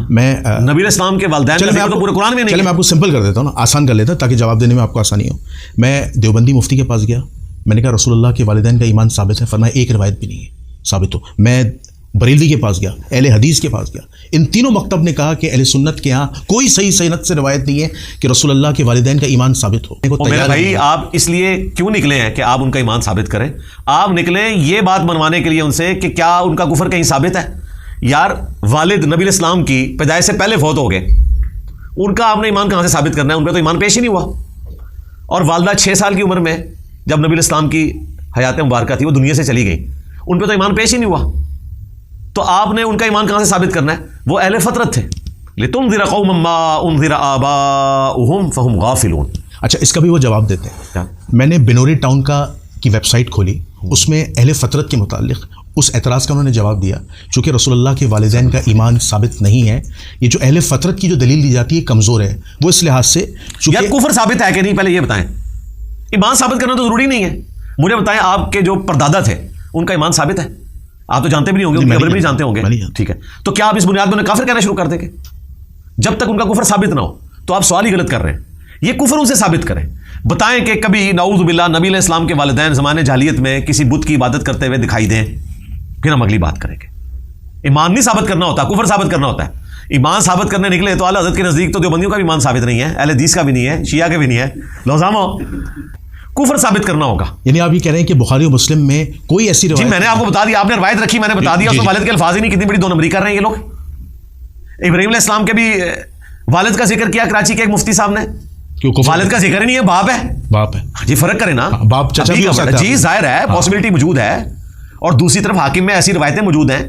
میں نبی علیہ السلام کے والدین کا تو پورے قرآن میں نہیں. چلے میں آپ کو سمپل کر دیتا ہوں نا, آسان کر لیتا ہوں تاکہ جواب دینے میں آپ کو آسانی ہو. میں دیوبندی مفتی کے پاس گیا, میں نے کہا رسول اللہ کے والدین کا ایمان ثابت ہے, فرمایا ایک روایت بھی نہیں ہے ثابت ہو. میں بریلوی کے پاس گیا, اہل حدیث کے پاس گیا, ان تینوں مکتب نے کہا کہ اہل سنت کے ہاں کوئی صحیح سند سے روایت نہیں ہے کہ رسول اللہ کے والدین کا ایمان ثابت ہو. میرے بھائی آپ اس لیے کیوں نکلے ہیں کہ آپ ان کا ایمان ثابت کریں؟ آپ نکلے یہ بات منوانے کے لیے ان سے کہ کیا ان کا کفر کہیں ثابت ہے؟ یار والد نبی علیہ السلام کی پیدائش سے پہلے فوت ہو گئے, ان کا آپ نے ایمان کہاں سے ثابت کرنا ہے؟ ان پہ تو ایمان پیش ہی نہیں ہوا. اور والدہ 6 سال کی عمر میں جب نبی علیہ السلام کی حیات مبارکہ تھی, وہ دنیا سے چلی گئی, ان پہ تو ایمان پیش ہی نہیں ہوا. تو آپ نے ان کا ایمان کہاں سے ثابت کرنا ہے؟ وہ اہل فطرت تھے. لِتُنذِرَ قَوْمًا مَّا أُنذِرَ آبَاؤُهُمْ فَهُمْ غَافِلُونَ. اچھا اس کا بھی وہ جواب دیتے ہیں. میں نے بنوری ٹاؤن کی ویب سائٹ کھولی, اس میں اہل فطرت کے متعلق اس اعتراض کا انہوں نے جواب دیا, چونکہ رسول اللہ کے والدین کا ایمان ثابت نہیں ہے. یہ جو اہل فطرت کی جو دلیل دی جاتی ہے کمزور ہے, وہ اس لحاظ سے یار کفر ثابت ہے کہ نہیں پہلے یہ بتائیں. ایمان ثابت کرنا تو ضروری نہیں ہے. مجھے بتائیں آپ کے جو پردادا تھے ان کا ایمان ثابت ہے؟ آپ تو جانتے بھی نہیں ہوں گے, ان کی قبر بھی جانتے ہوں گے. ٹھیک ہے, تو کیا آپ اس بنیاد میں انہیں کافر کہنا شروع کر دیں گے؟ جب تک ان کا کفر ثابت نہ ہو تو آپ سوال ہی غلط کر رہے ہیں. یہ کفر ان سے ثابت کریں. بتائیں کہ کبھی نعوذ باللہ نبی علیہ السلام کے والدین زمانے جاہلیت میں کسی بت کی عبادت کرتے ہوئے دکھائی دیں, پھر ہم اگلی بات کریں گے. ایمان نہیں ثابت کرنا ہوتا, کفر ثابت کرنا ہوتا ہے. ایمان ثابت کرنے نکلے تو اعلیٰ حضرت کے نزدیک تو دیوبندیوں کا بھی ایمان ثابت نہیں ہے, اہل حدیث کا بھی نہیں ہے, شیعہ کا بھی نہیں ہے. لوزامو کفر ثابت کرنا ہوگا. یعنی آپ یہ کہہ رہے ہیں کہ بخاری و مسلم میں کوئی ایسی روایت؟ جی میں نے آپ کو بتا دیا, آپ نے روایت رکھی, میں نے بتا دیا. اس میں والد کے الفاظ ہی نہیں, کتنی بڑی 2 نمبری کر رہے ہیں یہ لوگ. ابراہیم علیہ السلام کے بھی والد کا ذکر کیا کراچی کے ایک مفتی صاحب نے, والد کا ذکر ہی نہیں ہے, باپ ہے. باپ ہے جی, فرق کرے نا, باپ چچا بھی ہو سکتا ہے. جی ظاہر ہے, پاسبلٹی موجود ہے. اور دوسری طرف حاکم میں ایسی روایتیں موجود ہیں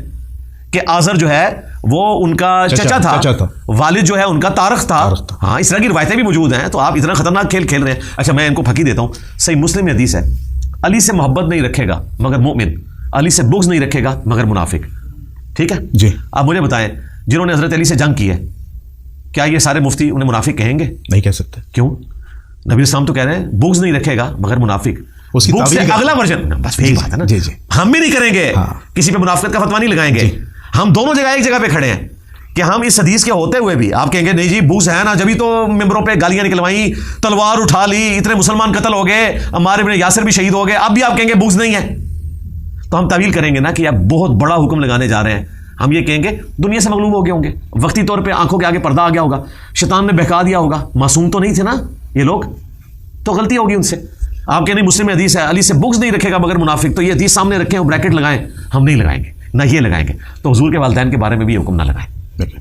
کہ آزر جو ہے وہ ان کا چچا تھا, والد جو ہے ان کا تارخ تھا. ہاں اس طرح کی روایتیں بھی موجود ہیں. تو آپ اتنا خطرناک کھیل کھیل رہے ہیں. اچھا میں ان کو پھکی دیتا ہوں. صحیح مسلم میں حدیث ہے, علی سے محبت نہیں رکھے گا مگر مومن, علی سے بغض نہیں رکھے گا مگر منافق. ٹھیک ہے جی. آپ مجھے بتائیں جنہوں نے حضرت علی سے جنگ کی ہے, کیا یہ سارے مفتی انہیں منافق کہیں گے؟ نہیں کہہ سکتے. کیوں؟ نبی السلام تو کہہ رہے ہیں بغض نہیں رکھے گا مگر منافق. اس کی سے اگلا ورژن, بس یہی بات ہے نا. جی جی, ہم بھی نہیں کریں گے, کسی پہ منافقت کا فتویٰ نہیں لگائیں گے. ہم دونوں جگہ ایک جگہ پہ کھڑے ہیں کہ ہم اس حدیث کے ہوتے ہوئے بھی آپ کہیں گے نہیں جی بغض ہے نا, جبھی تو ممبروں پہ گالیاں نکلوائیں, تلوار اٹھا لی, اتنے مسلمان قتل ہو گئے, عمار بن یاسر بھی شہید ہو گئے, اب بھی آپ کہیں گے بغض نہیں ہے. تو ہم تعویل کریں گے نا کہ آپ بہت بڑا حکم لگانے جا رہے ہیں. ہم یہ کہیں گے دنیا سے مغلوب ہو گئے ہوں گے, وقتی طور پہ آنکھوں کے آگے پردہ آ گیا ہوگا, شیطان نے بہکا دیا ہوگا, معصوم تو نہیں تھے نا یہ لوگ, تو غلطی ہوگی ان سے. آپ کہیں نہیں مسلم میں حدیث ہے علی سے بغض نہیں رکھے گا مگر منافق, تو یہ حدیث سامنے رکھیں اور بریکٹ لگائیں, ہم نہیں لگائیں گے, نہ یہ لگائیں گے. تو حضور کے والدین کے بارے میں بھی یہ حکم نہ لگائیں.